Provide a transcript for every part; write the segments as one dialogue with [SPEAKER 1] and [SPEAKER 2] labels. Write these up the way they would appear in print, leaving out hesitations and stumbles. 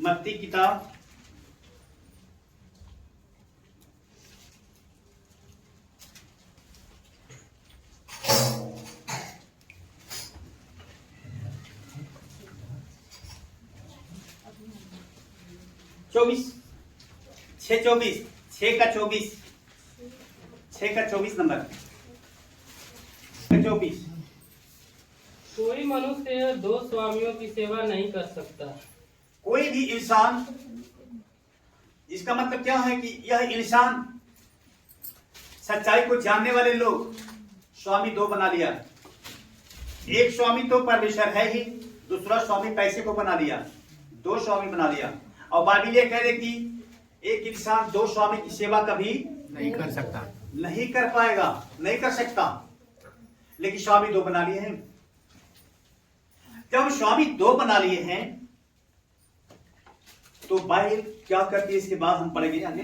[SPEAKER 1] मत्ती किताब 6 का 24 नंबर 24।
[SPEAKER 2] कोई मनुष्य दो स्वामियों की सेवा नहीं कर सकता।
[SPEAKER 1] कोई भी इंसान, इसका मतलब क्या है कि यह इंसान, सच्चाई को जानने वाले लोग स्वामी दो बना लिया। एक स्वामी तो परमेश्वर है ही, दूसरा स्वामी पैसे को बना लिया, दो स्वामी बना लिया। और बाइबल ये कह रहे कि एक इंसान दो स्वामी की सेवा कभी
[SPEAKER 3] नहीं कर सकता,
[SPEAKER 1] नहीं कर पाएगा, नहीं कर सकता। लेकिन स्वामी दो बना लिए हैं। जब स्वामी दो बना लिए हैं तो बाइबल क्या करती है, इसके बाद हम पढ़ेंगे आगे।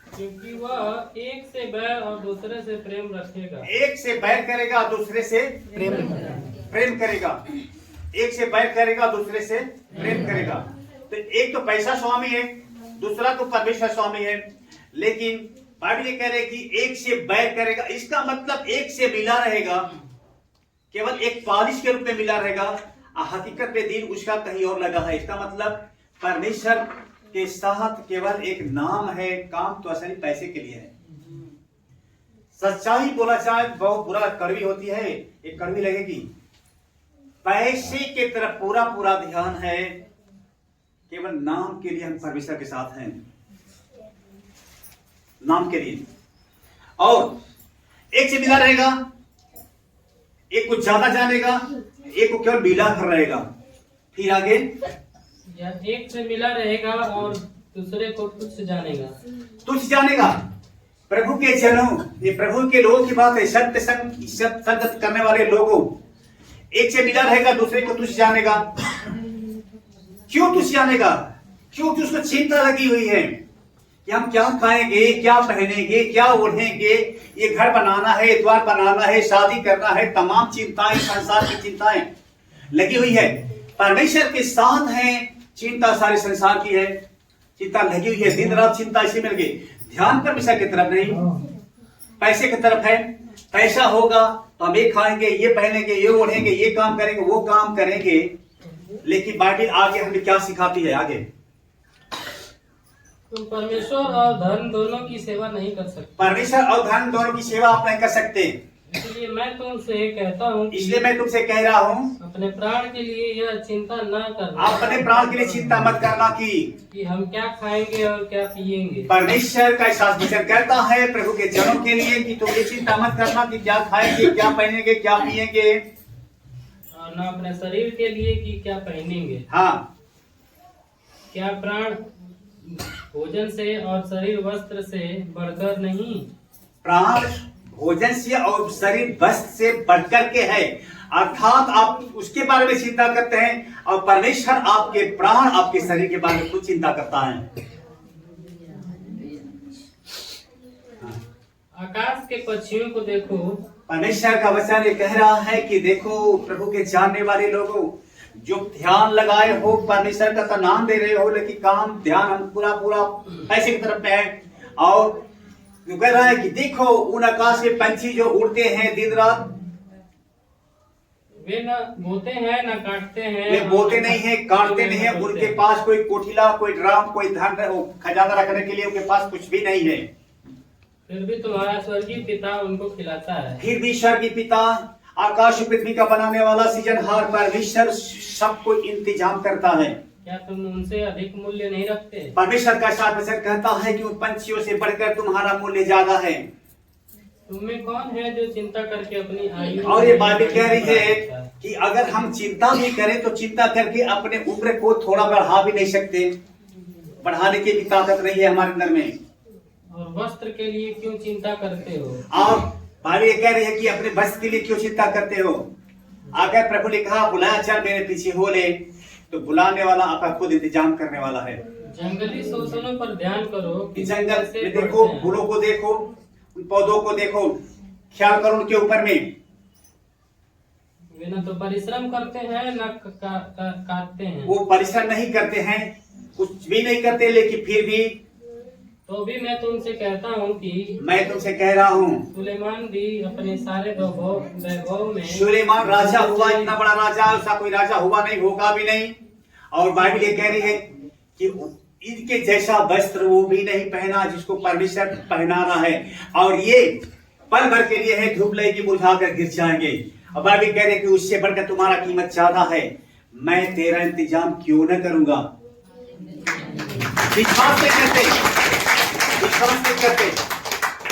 [SPEAKER 2] क्योंकि वह एक से बैर और दूसरे से प्रेम रखेगा।
[SPEAKER 1] एक से बैर करेगा, दूसरे से प्रेम करेगा। एक से बैर करेगा, दूसरे से प्रेम करेगा। तो एक तो पैसा स्वामी है, दूसरा तो परमेश्वर स्वामी है। लेकिन बाइबल ये कह रहे कि एक से बैर करेगा, इसका मतलब एक से मिला रहेगा, केवल एक पालिश के रूप में मिला रहेगा। हकीकत में दिल उसका कहीं और लगा है। इसका मतलब परमेश्वर के साथ केवल एक नाम है, काम तो असली पैसे के लिए है। सच्चाई बोला जाए बहुत बुरा कड़वी होती है, एक कड़वी लगेगी। पैसे के तरफ पूरा पूरा ध्यान है, केवल नाम के लिए हम परमेश्वर के साथ हैं, नाम के लिए। और एक से मिला रहेगा, एक को ज्यादा जानेगा, एक को केवल मिला कर रहेगा। फिर आगे
[SPEAKER 2] या एक से मिला रहेगा और दूसरे को तुच्छ जानेगा।
[SPEAKER 1] तुच्छ जानेगा। प्रभु के जनों, ये प्रभु के लोगों की बात है। सत्य संगत करने वाले लोगों, एक से मिला रहेगा, दूसरे को तुच्छ जानेगा। क्यों तुच्छ जानेगा? क्योंकि उसको चिंता लगी हुई है कि हम क्या खाएंगे, क्या पहनेंगे, क्या ओढ़ेंगे, ये घर बनाना है, द्वार बनाना है, शादी करना है, तमाम चिंताएं, संसार की चिंताएं लगी हुई है। परमेश्वर के साथ है, चिंता सारे संसार की है, चिंता लगी हुई है, दिन रात चिंता इसी मिल गई। ध्यान परमेश्वर की तरफ नहीं, पैसे की तरफ है। पैसा होगा तो हम ये खाएंगे, ये पहनेंगे, ये ओढ़ेंगे, ये काम करेंगे, वो काम करेंगे। लेकिन बाइबल आगे हमें क्या सिखाती है? आगे
[SPEAKER 2] तुम परमेश्वर और धन दोनों की सेवा नहीं कर सकते।
[SPEAKER 1] परमेश्वर और धन दोनों की सेवा आप नहीं कर सकते।
[SPEAKER 2] इसलिए मैं तुमसे कहता हूँ,
[SPEAKER 1] इसलिए मैं तुमसे कह रहा हूँ,
[SPEAKER 2] अपने प्राण के लिए यह चिंता न करना,
[SPEAKER 1] अपने प्राण के लिए चिंता मत करना कि
[SPEAKER 2] हम क्या खाएंगे और क्या पिएंगे।
[SPEAKER 1] परमेश्वर का एहसास वचन कहता है प्रभु के जनों के लिए कि तुम ये चिंता मत करना कि क्या खाएंगे, क्या पहनेंगे, क्या पिएंगे,
[SPEAKER 2] और न अपने शरीर के लिए कि क्या पहनेंगे।
[SPEAKER 1] हाँ,
[SPEAKER 2] क्या प्राण भोजन से और शरीर वस्त्र से बढ़कर नहीं?
[SPEAKER 1] प्राण भोजन से और शरीर वस्त्र से बढ़कर के है। अर्थात आप उसके बारे में चिंता करते हैं और परमेश्वर आपके प्राण, आपके शरीर के बारे में खुद चिंता करता है।
[SPEAKER 2] आकाश के पक्षियों को देखो।
[SPEAKER 1] परमेश्वर का वचन ये कह रहा है कि देखो, प्रभु के जानने वाले लोगों, जो ध्यान लगाए हो परमेश्वर का तो नाम दे रहे हो, लेकिन काम ध्यान हम पूरा पूरा पैसे की तरफ पे है। और जो कह रहा है कि देखो उन आकाश के पंछी जो उड़ते हैं दिन रात,
[SPEAKER 2] वे न बोते हैं न काटते हैं।
[SPEAKER 1] वे बोते नहीं है, काटते नहीं है, उनके पास कोई कोठिला, कोई ड्राम, कोई धन, खजाना रखने के लिए उनके पास कुछ भी नहीं है।
[SPEAKER 2] फिर भी तुम्हारा स्वर्गीय पिता उनको खिलाता है।
[SPEAKER 1] फिर भी स्वर्गीय पिता, आकाश पृथ्वी का बनाने वाला सृजनहार परमेश्वर सबको इंतजाम करता है।
[SPEAKER 2] क्या तुम उनसे अधिक मूल्य नहीं रखते?
[SPEAKER 1] परमेश्वर का साथ वचन कहता है कि उन पंछियों से बढ़कर तुम्हारा मूल्य ज्यादा है।
[SPEAKER 2] तुम में कौन है जो चिंता करके अपनी आयु?
[SPEAKER 1] और ये बाइबल कह रही है कि अगर हम चिंता भी करें तो चिंता करके अपने उम्र को थोड़ा बढ़ा भी नहीं सकते। बढ़ाने की भी ताकत नहीं है हमारे अंदर में।
[SPEAKER 2] और वस्त्र के लिए क्यों चिंता करते हो?
[SPEAKER 1] आप बाइबल कह रही है कि अपने वस्त्र के लिए क्यों चिंता करते हो? अगर प्रभु ने कहा बुलाया चल मेरे पीछे हो ले, तो बुलाने वाला आपका खुद इंतजाम करने वाला है।
[SPEAKER 2] जंगली शोषणों पर ध्यान करो कि
[SPEAKER 1] जंगल में देखो, फूलों को देखो, उन पौधों को देखो, ख्याल करो उनके ऊपर में।
[SPEAKER 2] वे न तो परिश्रम करते हैं न काटते हैं।
[SPEAKER 1] वो परिश्रम नहीं करते हैं, कुछ भी नहीं करते, लेकिन फिर भी
[SPEAKER 2] तो भी मैं तुमसे कहता हूँ कि
[SPEAKER 1] मैं तुमसे कह रहा हूँ,
[SPEAKER 2] सुलेमान भी अपने सारे वैभव में
[SPEAKER 1] सुलेमान राजा हुआ, इतना बड़ा राजा, ऐसा कोई राजा हुआ नहीं, होगा भी नहीं। और बाइबल ये कह रही है कि इनके जैसा वस्त्र वो भी नहीं पहना जिसको परमेश्वर पहनाना है, और ये पल भर के लिए है, धूप लगेगी मुरझा कर गिर जाएंगे। और बाइबल कह रही है कि उससे बढ़कर तुम्हारा कीमत ज्यादा है, मैं तेरा इंतजाम क्यों न करूंगा। विश्वास नहीं करते, विश्वास नहीं करते,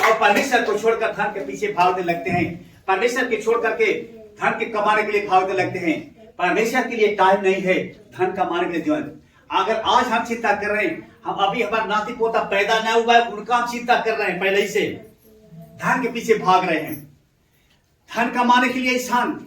[SPEAKER 1] और परमेश्वर को छोड़कर धन के पीछे भागने लगते हैं, परमेश्वर के छोड़ करके धन के कमाने के लिए भागने लगते हैं। परमेश्वर के लिए टाइम नहीं है धन कमाने के लिए जीवन। अगर आज हम चिंता कर रहे हैं, हम अभी हमारा नाती पोता पैदा न हुआ है, उनका हम चिंता कर रहे हैं, पहले ही से धन के पीछे भाग रहे हैं। धन कमाने के लिए इंसान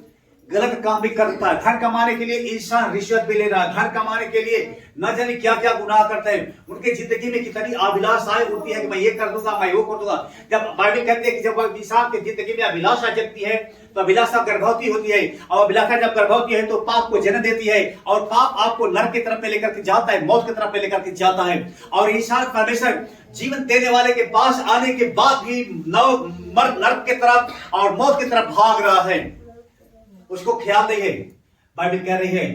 [SPEAKER 1] गलत काम भी करता है, धन कमाने के लिए इंसान रिश्वत भी ले रहा है, धन कमाने के लिए न जाने क्या क्या गुनाह करते हैं। उनके जिंदगी में कितनी अभिलाषाएं होती है कि मैं ये कर दूंगा, मैं वो कर दूंगा। जब बाइबल कहते हैं कि जब इंसान की जिंदगी में अभिलाषा जगती है तो अभिलाषा गर्भवती होती है, और अभिलाषा जब गर्भवती है तो पाप को जन्म देती है, और पाप आपको नरक की तरफ में लेकर के जाता है, मौत की तरफ में लेकर के जाता है। और इंसान परमेश्वर जीवन देने वाले के पास आने के बाद भी नरक की तरफ और मौत की तरफ भाग रहा है, उसको ख्याल नहीं है। बाइबल कह रही है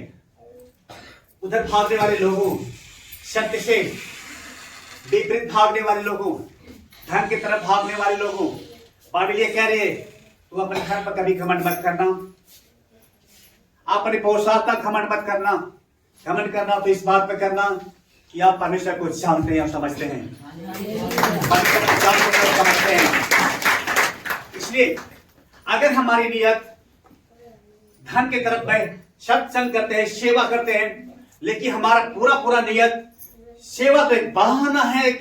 [SPEAKER 1] उधर भागने वाले लोगों, सत्य से विपरीत भागने वाले लोगों, धन की तरफ भागने वाले लोगों, बाइबल ये कह रही है तू अपने घर पर कभी घमंड मत करना, अपने पोशाक का घमंड मत करना। घमंड करना तो इस बात पे करना कि आप परमेश्वर को जानते हैं और समझते हैं, परमेश्वर को जानते हैं और समझते हैं। इसलिए अगर हमारी नियत धन के तरफ में सत्संग करते हैं, सेवा करते हैं, लेकिन हमारा पूरा नियत सेवा तो एक बहाना है,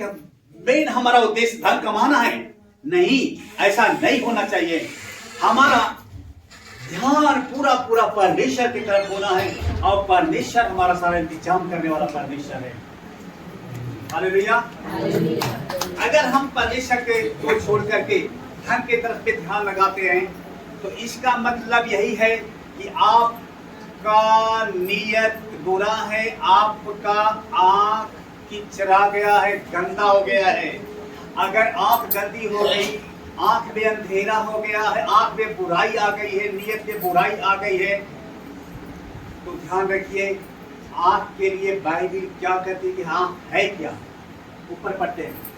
[SPEAKER 1] मेन हमारा उद्देश्य धन कमाना है, नहीं, ऐसा नहीं होना चाहिए। हमारा ध्यान पूरा परमेश्वर की तरफ होना है, और परमेश्वर हमारा सारा इंतजाम करने वाला परमेश्वर है। हालेलुया। अगर हम परमेश्वर को छोड़ करके धन की तरफ पे ध्यान लगाते हैं तो इसका मतलब यही है कि आपका नियत बुरा है, आपका आंख किचरा गया है, गंदा हो गया है। अगर आंख गंदी हो गई, आंख में अंधेरा हो गया है, आंख में बुराई आ गई है, नियत में बुराई आ गई है, तो ध्यान रखिए आंख के लिए बाइबल क्या कहती है कि हाँ है क्या, ऊपर पढ़ते हैं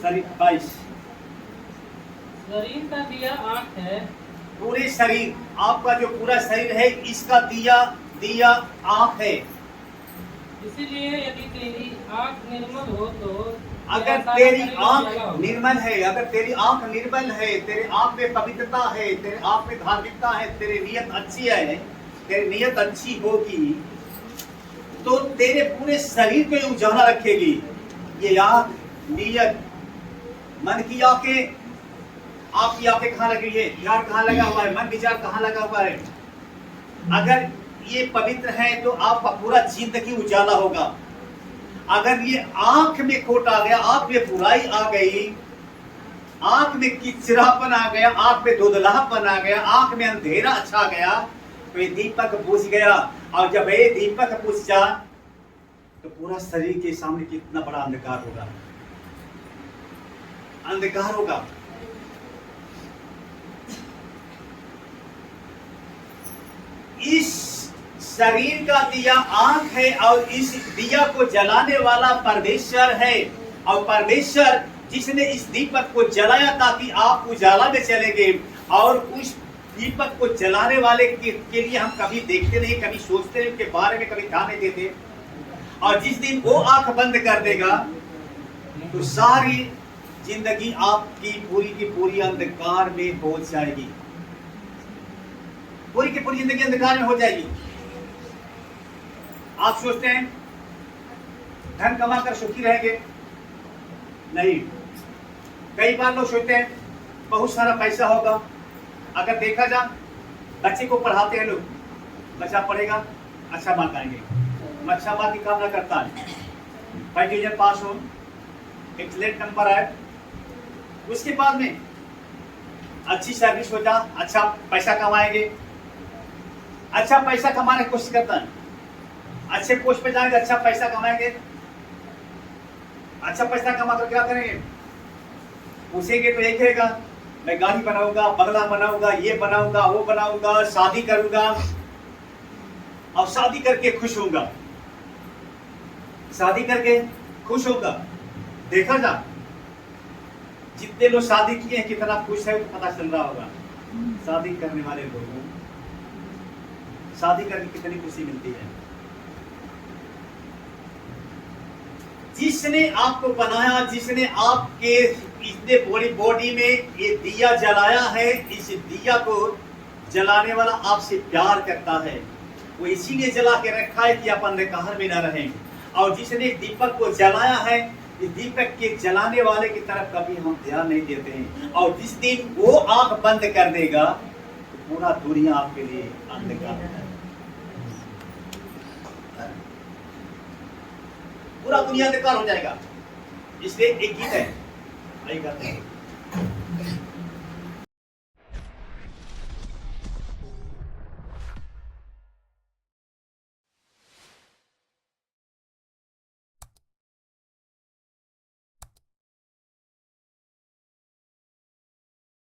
[SPEAKER 1] शरीर 22,
[SPEAKER 2] शरीर का दिया आँख है,
[SPEAKER 1] पूरे शरीर, आपका जो पूरा शरीर है इसका दिया आँख है।
[SPEAKER 2] इसीलिए यदि तेरी आँख निर्मल हो तो
[SPEAKER 1] अगर तेरी आँख निर्मल है, अगर तेरी आँख निर्मल है, तेरे आँख में पवित्रता है, तेरे आँख में धार्मिकता है, तेरी नियत अच्छी है, तेरी नियत अच्छी होगी तो तेरे पूरे शरीर पे उजाला रखेगी। ये आँख, नियत, मन की आंखें, आपकी आंखें कहाँ लगी है, ध्यान कहाँ लगा हुआ है, मन विचार कहाँ लगा हुआ है। अगर ये पवित्र है तो आपका पूरा जिंदगी उजाला होगा। अगर ये आंख में खोट आ गया, आंख में बुराई आ गई, आंख में किचरापन आ गया, आंख में धुंधलापन आ गया, आंख में अंधेरा छा गया, तो ये दीपक बुझ गया। और जब ये दीपक बुझ जा तो पूरा शरीर के सामने कितना बड़ा अंधकार होगा, अंधकार होगा। इस शरीर का दिया आंख है, और इस दिया को जलाने वाला परमेश्वर है। और परमेश्वर जिसने इस दीपक को जलाया ताकि आप उजाला में चले गए, और उस दीपक को जलाने वाले के लिए हम कभी देखते नहीं, कभी सोचते नहीं, उनके बारे में कभी ध्यान नहीं देते। और जिस दिन वो आंख बंद कर देगा तो सारी जिंदगी आपकी पूरी की पूरी अंधकार में पहुंच जाएगी, पूरी की पूरी जिंदगी अंधकार में हो जाएगी। आप सोचते हैं धन कमाकर सुखी रहेंगे, नहीं। कई बार लोग सोचते हैं बहुत सारा पैसा होगा। अगर देखा जा, बच्चे को पढ़ाते हैं लोग, बच्चा पढ़ेगा, अच्छा मार्क आएंगे, अच्छा मार्क की कामना करता है, पहली डिवीजन पास हो, एक्सीलेंट नंबर आए, उसके बाद में अच्छी सर्विस हो जा, अच्छा पैसा कमाएंगे, अच्छा पैसा कमाने की कोशिश करता है, अच्छे पोस्ट पे जाएंगे, अच्छा पैसा कमाएंगे, अच्छा पैसा कमा कर क्या करेंगे, पूछेंगे तो यही कहेगा मैं गाड़ी बनाऊंगा, बंगला बनाऊंगा, ये बनाऊंगा, वो बनाऊंगा, शादी करूंगा और शादी करके खुश होऊंगा, शादी करके खुश होगा। देखा जा जितने लोग शादी किए हैं कितना खुश है तो पता चल रहा होगा। शादी करने वाले लोगों शादी करके कितनी खुशी मिलती है। जिसने आपको बनाया, जिसने आपके इतने बॉडी में ये दिया जलाया है, इस दिया को जलाने वाला आपसे प्यार करता है, वो इसीलिए जला के रखा है कि आप अंधकार में न रहें। और जिसने दीपक को जलाया है, इस दीपक के जलाने वाले की तरफ कभी हम ध्यान नहीं देते हैं। और जिस दिन वो आंख बंद कर देगा तो पूरा दुनिया आपके लिए अंधकार है, पूरा दुनिया अंधकार हो जाएगा। इसलिए एक गीत है, वही गाते हैं।